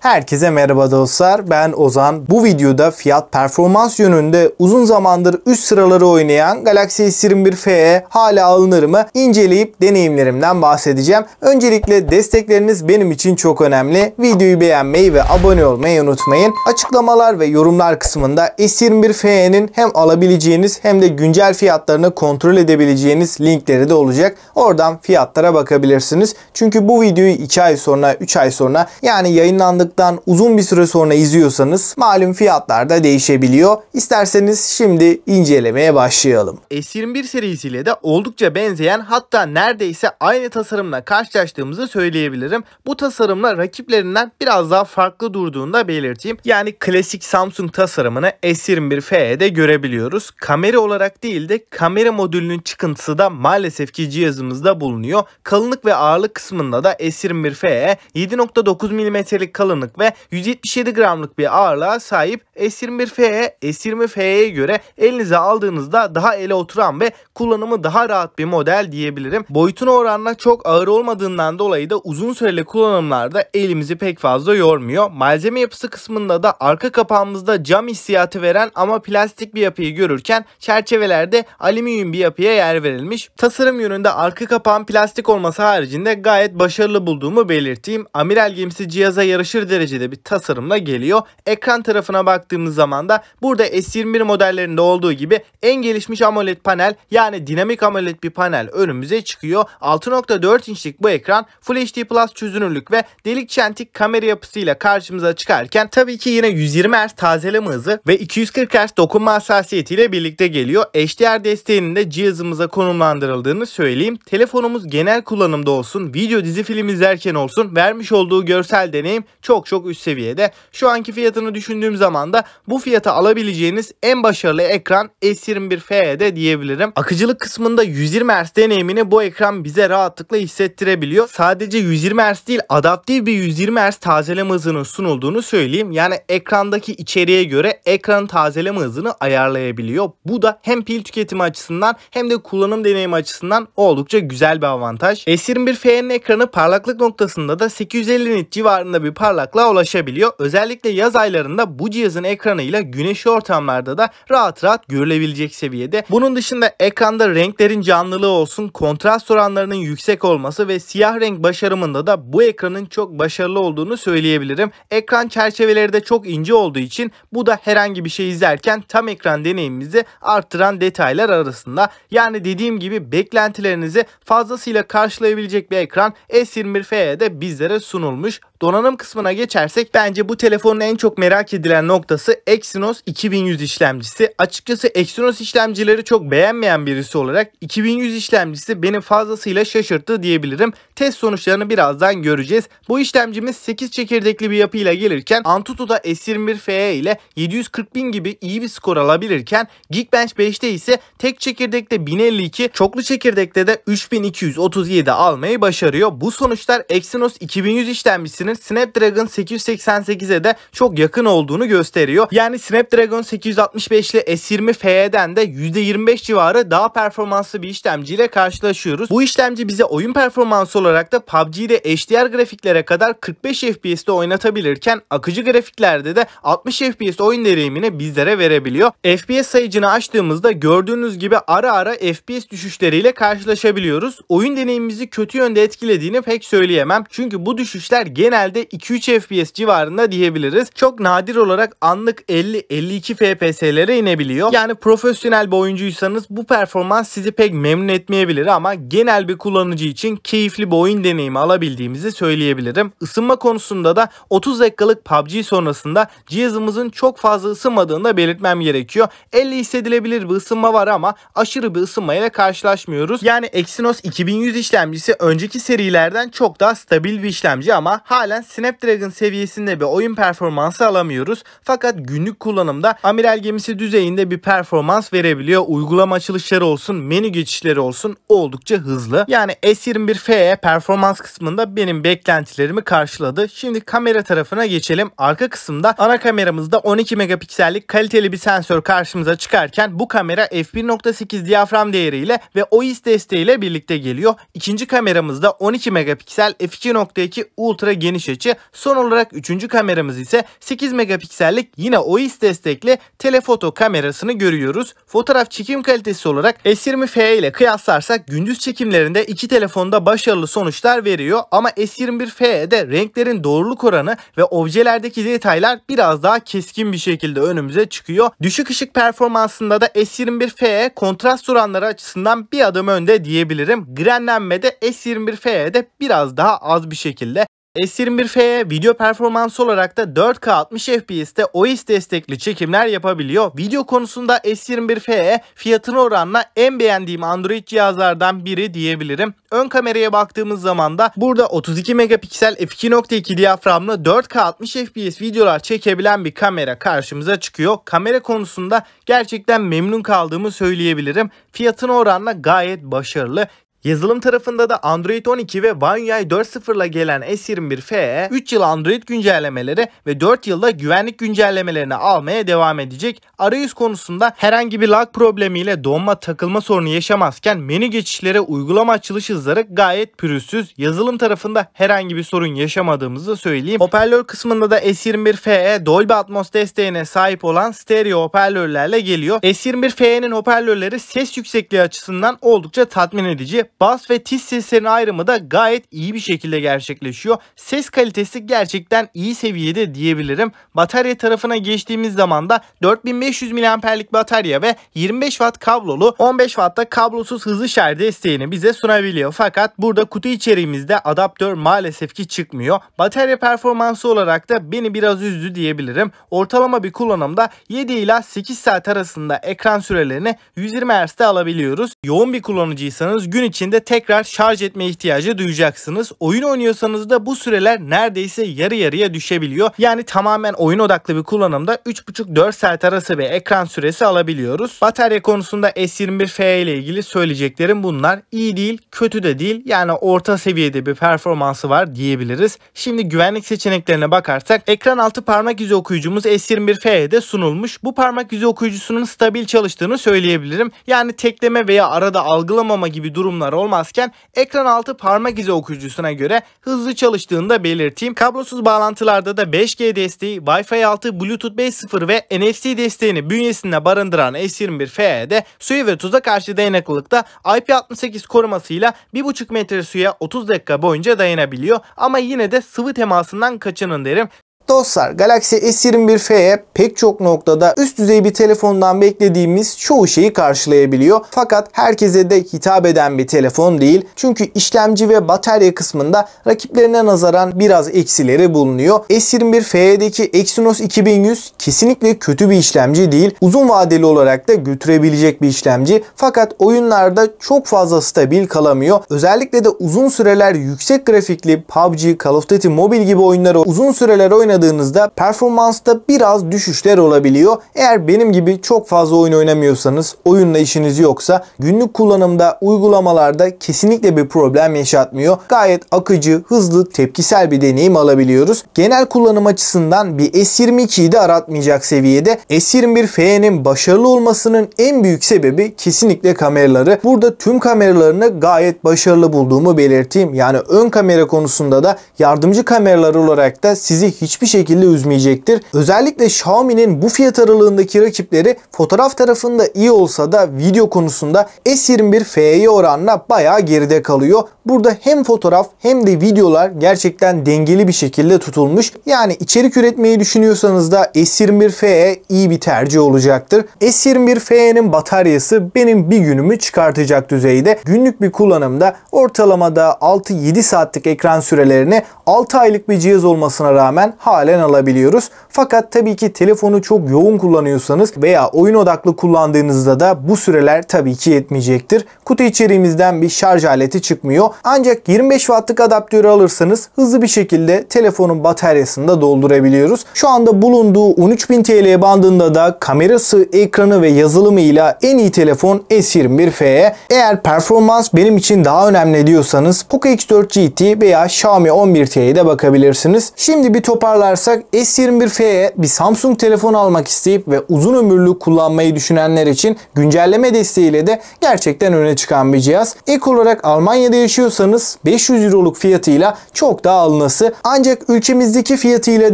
Herkese merhaba dostlar, ben Ozan. Bu videoda fiyat performans yönünde uzun zamandır üst sıraları oynayan Galaxy S21 FE hala alınır mı inceleyip deneyimlerimden bahsedeceğim. Öncelikle destekleriniz benim için çok önemli. Videoyu beğenmeyi ve abone olmayı unutmayın. Açıklamalar ve yorumlar kısmında S21 FE'nin hem alabileceğiniz hem de güncel fiyatlarını kontrol edebileceğiniz linkleri de olacak. Oradan fiyatlara bakabilirsiniz. Çünkü bu videoyu 2 ay sonra, 3 ay sonra yani yayınlandık uzun bir süre sonra izliyorsanız malum fiyatlar da değişebiliyor. İsterseniz şimdi incelemeye başlayalım. S21 serisiyle de oldukça benzeyen, hatta neredeyse aynı tasarımla karşılaştığımızı söyleyebilirim. Bu tasarımla rakiplerinden biraz daha farklı durduğunu da belirteyim. Yani klasik Samsung tasarımını S21 FE'de görebiliyoruz. Kamera olarak değil de kamera modülünün çıkıntısı da maalesef ki cihazımızda bulunuyor. Kalınlık ve ağırlık kısmında da S21 FE 7.9 mm'lik kalınlık ve 177 gramlık bir ağırlığa sahip. S21 FE, S20 FE'ye göre elinize aldığınızda daha ele oturan ve kullanımı daha rahat bir model diyebilirim. Boyutuna oranla çok ağır olmadığından dolayı da uzun süreli kullanımlarda elimizi pek fazla yormuyor. Malzeme yapısı kısmında da arka kapağımızda cam hissiyatı veren ama plastik bir yapıyı görürken çerçevelerde alüminyum bir yapıya yer verilmiş. Tasarım yönünde arka kapağın plastik olması haricinde gayet başarılı bulduğumu belirteyim. Amiral gemisi cihaza yarışır derecede bir tasarımla geliyor. Ekran tarafına baktığımız zaman da burada S21 modellerinde olduğu gibi en gelişmiş AMOLED panel, yani dinamik AMOLED bir panel önümüze çıkıyor. 6.4 inçlik bu ekran Full HD Plus çözünürlük ve delik çentik kamera yapısıyla karşımıza çıkarken tabii ki yine 120 Hz tazeleme hızı ve 240 Hz dokunma hassasiyetiyle birlikte geliyor. HDR desteğinin de cihazımıza konumlandırıldığını söyleyeyim. Telefonumuz genel kullanımda olsun, video dizi film izlerken olsun, vermiş olduğu görsel deneyim çok üst seviyede. Şu anki fiyatını düşündüğüm zaman da bu fiyata alabileceğiniz en başarılı ekran S21 FE'de diyebilirim. Akıcılık kısmında 120 Hz deneyimini bu ekran bize rahatlıkla hissettirebiliyor. Sadece 120 Hz değil, adaptif bir 120 Hz tazeleme hızının sunulduğunu söyleyeyim. Yani ekrandaki içeriğe göre ekranın tazeleme hızını ayarlayabiliyor. Bu da hem pil tüketimi açısından hem de kullanım deneyimi açısından oldukça güzel bir avantaj. S21 FE'nin ekranı parlaklık noktasında da 850 nit civarında bir parlaklığa ulaşabiliyor. Özellikle yaz aylarında bu cihazın ekranıyla güneşli ortamlarda da rahat görülebilecek seviyede. Bunun dışında ekranda renklerin canlılığı olsun, kontrast oranlarının yüksek olması ve siyah renk başarımında da bu ekranın çok başarılı olduğunu söyleyebilirim. Ekran çerçeveleri de çok ince olduğu için bu da herhangi bir şey izlerken tam ekran deneyimimizi arttıran detaylar arasında. Yani dediğim gibi beklentilerinizi fazlasıyla karşılayabilecek bir ekran S21 FE'de bizlere sunulmuş. Donanım kısmına geçersek bence bu telefonun en çok merak edilen noktası Exynos 2100 işlemcisi. Açıkçası Exynos işlemcileri çok beğenmeyen birisi olarak 2100 işlemcisi beni fazlasıyla şaşırttı diyebilirim. Test sonuçlarını birazdan göreceğiz. Bu işlemcimiz 8 çekirdekli bir yapıyla gelirken Antutu'da S21 FE ile 740.000 gibi iyi bir skor alabilirken Geekbench 5'te ise tek çekirdekte 1052, çoklu çekirdekte de 3237 almayı başarıyor. Bu sonuçlar Exynos 2100 işlemcisinin Snapdragon 888'e de çok yakın olduğunu gösteriyor. Yani Snapdragon 865 ile S20 FE'den de %25 civarı daha performanslı bir işlemciyle karşılaşıyoruz. Bu işlemci bize oyun performansı olarak da PUBG'de HDR grafiklere kadar 45 FPS'te oynatabilirken akıcı grafiklerde de 60 FPS oyun deneyimini bizlere verebiliyor. FPS sayıcını açtığımızda gördüğünüz gibi ara FPS düşüşleriyle karşılaşabiliyoruz. Oyun deneyimimizi kötü yönde etkilediğini pek söyleyemem. Çünkü bu düşüşler genelde 2-3 FPS civarında diyebiliriz. Çok nadir olarak anlık 50-52 FPS'lere inebiliyor. Yani profesyonel bir oyuncuysanız bu performans sizi pek memnun etmeyebilir ama genel bir kullanıcı için keyifli bir oyun deneyimi alabildiğimizi söyleyebilirim. Isınma konusunda da 30 dakikalık PUBG sonrasında cihazımızın çok fazla ısınmadığını da belirtmem gerekiyor. Elle hissedilebilir bir ısınma var ama aşırı bir ısınmayla karşılaşmıyoruz. Yani Exynos 2100 işlemcisi önceki serilerden çok daha stabil bir işlemci ama halen Snapdragon seviyesinde bir oyun performansı alamıyoruz. Fakat günlük kullanımda amiral gemisi düzeyinde bir performans verebiliyor. Uygulama açılışları olsun, menü geçişleri olsun oldukça hızlı. Yani S21 FE performans kısmında benim beklentilerimi karşıladı. Şimdi kamera tarafına geçelim. Arka kısımda ana kameramızda 12 megapiksellik kaliteli bir sensör karşımıza çıkarken bu kamera f1.8 diyafram değeriyle ve OIS desteğiyle birlikte geliyor. İkinci kameramızda 12 megapiksel f2.2 ultra geniş geniş açı. Son olarak 3. kameramız ise 8 megapiksellik yine OIS destekli telefoto kamerasını görüyoruz. Fotoğraf çekim kalitesi olarak S20FE ile kıyaslarsak gündüz çekimlerinde iki telefonda başarılı sonuçlar veriyor ama S21FE'de renklerin doğruluk oranı ve objelerdeki detaylar biraz daha keskin bir şekilde önümüze çıkıyor. Düşük ışık performansında da S21FE kontrast oranları açısından bir adım önde diyebilirim. Grainlenme de S21FE'de biraz daha az bir şekilde. S21FE video performansı olarak da 4K 60 FPS'te OIS destekli çekimler yapabiliyor. Video konusunda S21FE fiyatına oranla en beğendiğim Android cihazlardan biri diyebilirim. Ön kameraya baktığımız zaman da burada 32 megapiksel f2.2 diyaframlı 4K 60 FPS videolar çekebilen bir kamera karşımıza çıkıyor. Kamera konusunda gerçekten memnun kaldığımı söyleyebilirim. Fiyatına oranla gayet başarılı. Yazılım tarafında da Android 12 ve One UI 4.0 ile gelen S21FE 3 yıl Android güncellemeleri ve 4 yılda güvenlik güncellemelerini almaya devam edecek. Arayüz konusunda herhangi bir lag problemiyle donma takılma sorunu yaşamazken menü geçişleri, uygulama açılış hızları gayet pürüzsüz. Yazılım tarafında herhangi bir sorun yaşamadığımızı söyleyeyim. Hoparlör kısmında da S21FE Dolby Atmos desteğine sahip olan stereo hoparlörlerle geliyor. S21FE'nin hoparlörleri ses yüksekliği açısından oldukça tatmin edici. Bas ve tiz seslerin ayrımı da gayet iyi bir şekilde gerçekleşiyor. Ses kalitesi gerçekten iyi seviyede diyebilirim. Batarya tarafına geçtiğimiz zaman da 4500 mAh'lik batarya ve 25 Watt kablolu, 15 Watt'ta kablosuz hızlı şarj desteğini bize sunabiliyor. Fakat burada kutu içeriğimizde adaptör maalesef ki çıkmıyor. Batarya performansı olarak da beni biraz üzdü diyebilirim. Ortalama bir kullanımda 7 ila 8 saat arasında ekran sürelerini 120 Hz'de alabiliyoruz. Yoğun bir kullanıcıysanız gün içinde tekrar şarj etme ihtiyacı duyacaksınız. Oyun oynuyorsanız da bu süreler neredeyse yarı yarıya düşebiliyor. Yani tamamen oyun odaklı bir kullanımda 3,5-4 saat arası bir ekran süresi alabiliyoruz. Batarya konusunda S21FE ile ilgili söyleyeceklerim bunlar. İyi değil, kötü de değil. Yani orta seviyede bir performansı var diyebiliriz. Şimdi güvenlik seçeneklerine bakarsak ekran altı parmak izi okuyucumuz S21FE'de sunulmuş. Bu parmak izi okuyucusunun stabil çalıştığını söyleyebilirim. Yani tekleme veya arada algılamama gibi durumlar olmazken ekran altı parmak izi okuyucusuna göre hızlı çalıştığını da belirteyim. Kablosuz bağlantılarda da 5G desteği, Wi-Fi 6, Bluetooth 5.0 ve NFC desteğini bünyesinde barındıran S21FE'de suya ve tuza karşı dayanıklılıkta IP68 korumasıyla 1,5 metre suya 30 dakika boyunca dayanabiliyor. Ama yine de sıvı temasından kaçının derim. Dostlar, Galaxy S21FE pek çok noktada üst düzey bir telefondan beklediğimiz çoğu şeyi karşılayabiliyor. Fakat herkese de hitap eden bir telefon değil. Çünkü işlemci ve batarya kısmında rakiplerine nazaran biraz eksileri bulunuyor. S21FE'deki Exynos 2100 kesinlikle kötü bir işlemci değil. Uzun vadeli olarak da götürebilecek bir işlemci. Fakat oyunlarda çok fazla stabil kalamıyor. Özellikle de uzun süreler yüksek grafikli PUBG, Call of Duty Mobile gibi oyunları uzun süreler oynadığınızda performansta biraz düşüşler olabiliyor. Eğer benim gibi çok fazla oyun oynamıyorsanız, oyunla işiniz yoksa günlük kullanımda, uygulamalarda kesinlikle bir problem yaşatmıyor. Gayet akıcı, hızlı, tepkisel bir deneyim alabiliyoruz. Genel kullanım açısından bir S22'yi de aratmayacak seviyede. S21FE'nin başarılı olmasının en büyük sebebi kesinlikle kameraları. Burada tüm kameralarını gayet başarılı bulduğumu belirteyim. Yani ön kamera konusunda da yardımcı kameralar olarak da sizi hiçbir şekilde üzmeyecektir. Özellikle Xiaomi'nin bu fiyat aralığındaki rakipleri fotoğraf tarafında iyi olsa da video konusunda S21FE'ye oranla bayağı geride kalıyor. Burada hem fotoğraf hem de videolar gerçekten dengeli bir şekilde tutulmuş. Yani içerik üretmeyi düşünüyorsanız da S21FE iyi bir tercih olacaktır. S21FE'nin bataryası benim bir günümü çıkartacak düzeyde. Günlük bir kullanımda ortalamada 6-7 saatlik ekran sürelerini 6 aylık bir cihaz olmasına rağmen halen alabiliyoruz. Fakat tabii ki telefonu çok yoğun kullanıyorsanız veya oyun odaklı kullandığınızda da bu süreler tabii ki yetmeyecektir. Kutu içeriğimizden bir şarj aleti çıkmıyor. Ancak 25 wattlık adaptörü alırsanız hızlı bir şekilde telefonun bataryasını da doldurabiliyoruz. Şu anda bulunduğu 13.000 TL bandında da kamerası, ekranı ve yazılımıyla en iyi telefon S21FE. Eğer performans benim için daha önemli diyorsanız Poco X4 GT veya Xiaomi 11T'ye de bakabilirsiniz. Şimdi bir toparlarsak toparlarsak S21F'ye bir Samsung telefon almak isteyip ve uzun ömürlü kullanmayı düşünenler için güncelleme desteğiyle de gerçekten öne çıkan bir cihaz. Ek olarak Almanya'da yaşıyorsanız 500 euroluk fiyatıyla çok daha alınası. Ancak ülkemizdeki fiyatıyla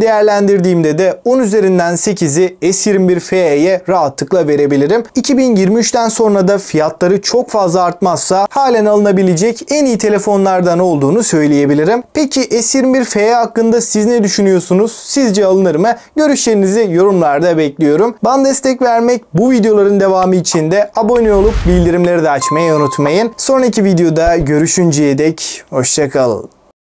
değerlendirdiğimde de 10 üzerinden 8'i S21F'ye rahatlıkla verebilirim. 2023'ten sonra da fiyatları çok fazla artmazsa halen alınabilecek en iyi telefonlardan olduğunu söyleyebilirim. Peki S21F hakkında siz ne düşünüyorsunuz? Sizce alınır mı? Görüşlerinizi yorumlarda bekliyorum. Bana destek vermek, bu videoların devamı için de abone olup bildirimleri de açmayı unutmayın. Sonraki videoda görüşünceye dek hoşça kalın.